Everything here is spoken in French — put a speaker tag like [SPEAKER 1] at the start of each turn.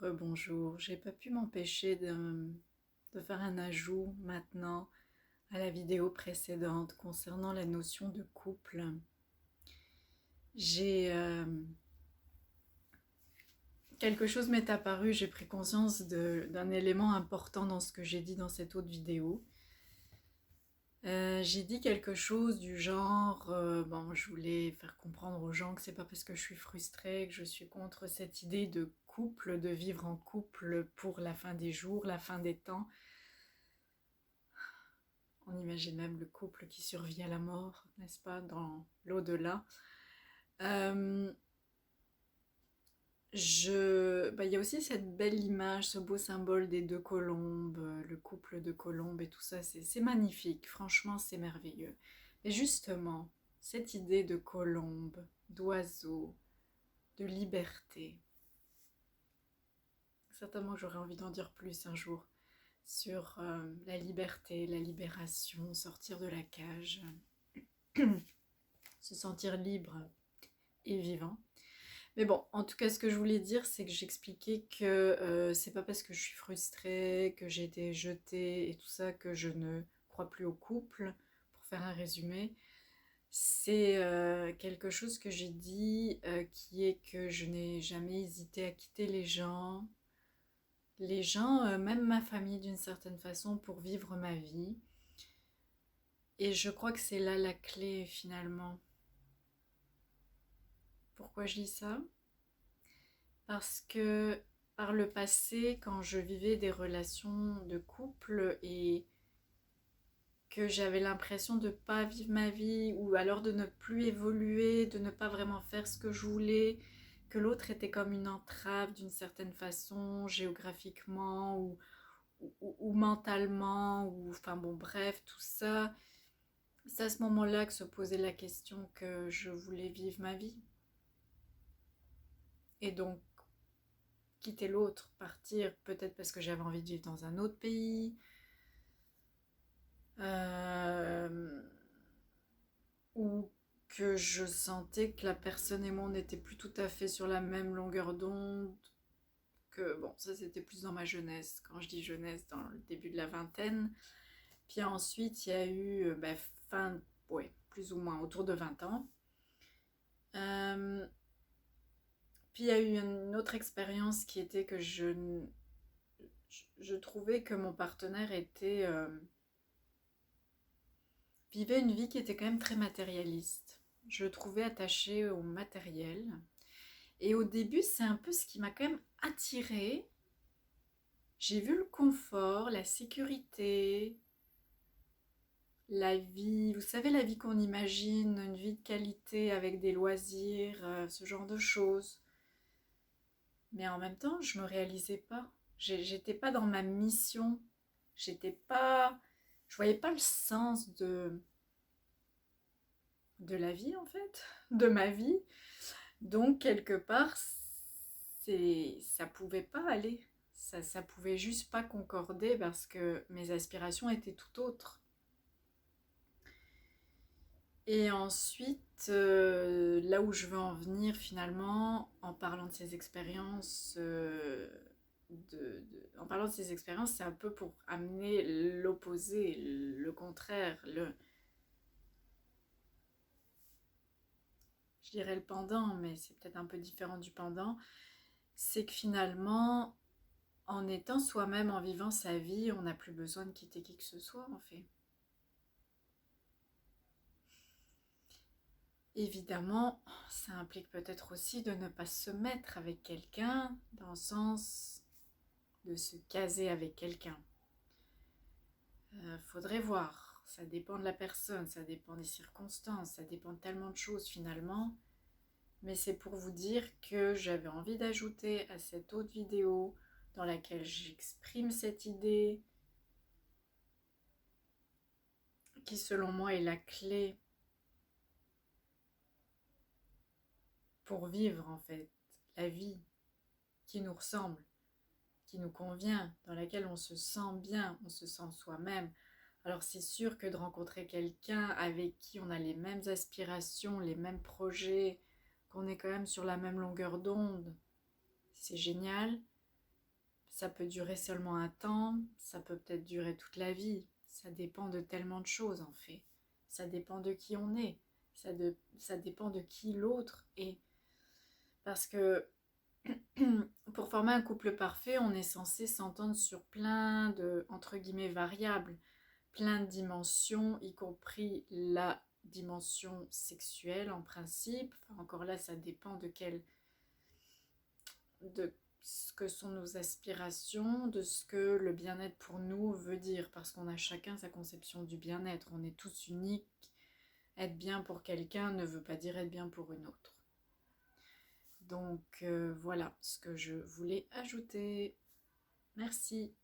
[SPEAKER 1] Rebonjour, j'ai pas pu m'empêcher de faire un ajout maintenant à la vidéo précédente concernant la notion de couple. J'ai quelque chose m'est apparu, j'ai pris conscience d'un élément important dans ce que j'ai dit dans cette autre vidéo. J'ai dit quelque chose du genre, bon, je voulais faire comprendre aux gens que c'est pas parce que je suis frustrée que je suis contre cette idée de couple, de vivre en couple pour la fin des jours, la fin des temps. On imagine même le couple qui survit à la mort, n'est-ce pas, dans l'au-delà. Euh, il y a aussi cette belle image, ce beau symbole des deux colombes, le couple de colombes et tout ça, c'est magnifique, franchement c'est merveilleux. Et justement, cette idée de colombe, d'oiseau, de liberté, certainement que j'aurais envie d'en dire plus un jour sur la liberté, la libération, sortir de la cage, se sentir libre et vivant. Mais bon, en tout cas, ce que je voulais dire, c'est que j'expliquais que c'est pas parce que je suis frustrée, que j'ai été jetée et tout ça, que je ne crois plus au couple, pour faire un résumé. C'est quelque chose que j'ai dit, qui est que je n'ai jamais hésité à quitter les gens, même ma famille d'une certaine façon, pour vivre ma vie. Et je crois que c'est là la clé finalement. Pourquoi je dis ça? Parce que par le passé, quand je vivais des relations de couple et que j'avais l'impression de ne pas vivre ma vie ou alors de ne plus évoluer, de ne pas vraiment faire ce que je voulais, que l'autre était comme une entrave d'une certaine façon, géographiquement ou mentalement, ou enfin bon bref, tout ça, c'est à ce moment-là que se posait la question que je voulais vivre ma vie. Et donc quitter l'autre, partir, peut-être parce que j'avais envie de vivre dans un autre pays, euh, ou que je sentais que la personne et moi n'étaient plus tout à fait sur la même longueur d'onde, que bon, ça c'était plus dans ma jeunesse, quand je dis jeunesse, dans le début de la vingtaine. Puis ensuite, il y a eu, ouais, plus ou moins autour de 20 ans. Euh, Puis il y a eu une autre expérience qui était que je trouvais que mon partenaire vivait une vie qui était quand même très matérialiste. Je le trouvais attaché au matériel. Et au début, c'est un peu ce qui m'a quand même attirée. J'ai vu le confort, la sécurité, la vie, vous savez, la vie qu'on imagine, une vie de qualité avec des loisirs, ce genre de choses. Mais en même temps, je me réalisais pas. J'étais pas dans ma mission. J'étais pas, je voyais pas le sens de la vie en fait, de ma vie. Donc quelque part, ça pouvait pas aller. Ça pouvait juste pas concorder parce que mes aspirations étaient tout autres. Et ensuite, là où je veux en venir finalement, en parlant de ces expériences, en parlant de ces expériences, c'est un peu pour amener l'opposé, le contraire, je dirais le pendant, mais c'est peut-être un peu différent du pendant. C'est que finalement, en étant soi-même, en vivant sa vie, on n'a plus besoin de quitter qui que ce soit en fait. Évidemment, ça implique peut-être aussi de ne pas se mettre avec quelqu'un, dans le sens de se caser avec quelqu'un. Faudrait voir, ça dépend de la personne, ça dépend des circonstances, ça dépend de tellement de choses finalement. Mais c'est pour vous dire que j'avais envie d'ajouter à cette autre vidéo dans laquelle j'exprime cette idée qui selon moi est la clé pour vivre en fait la vie qui nous ressemble, qui nous convient, dans laquelle on se sent bien, on se sent soi-même. Alors c'est sûr que de rencontrer quelqu'un avec qui on a les mêmes aspirations, les mêmes projets, qu'on est quand même sur la même longueur d'onde, c'est génial. Ça peut durer seulement un temps, ça peut peut-être durer toute la vie. Ça dépend de tellement de choses en fait. Ça dépend de qui on est. Ça dépend de qui l'autre est. Parce que pour former un couple parfait, on est censé s'entendre sur plein de, entre guillemets, variables, plein de dimensions, y compris la dimension sexuelle en principe. Enfin, encore là, ça dépend de ce que sont nos aspirations, de ce que le bien-être pour nous veut dire, parce qu'on a chacun sa conception du bien-être. On est tous uniques. Être bien pour quelqu'un ne veut pas dire être bien pour une autre. Donc voilà ce que je voulais ajouter. Merci.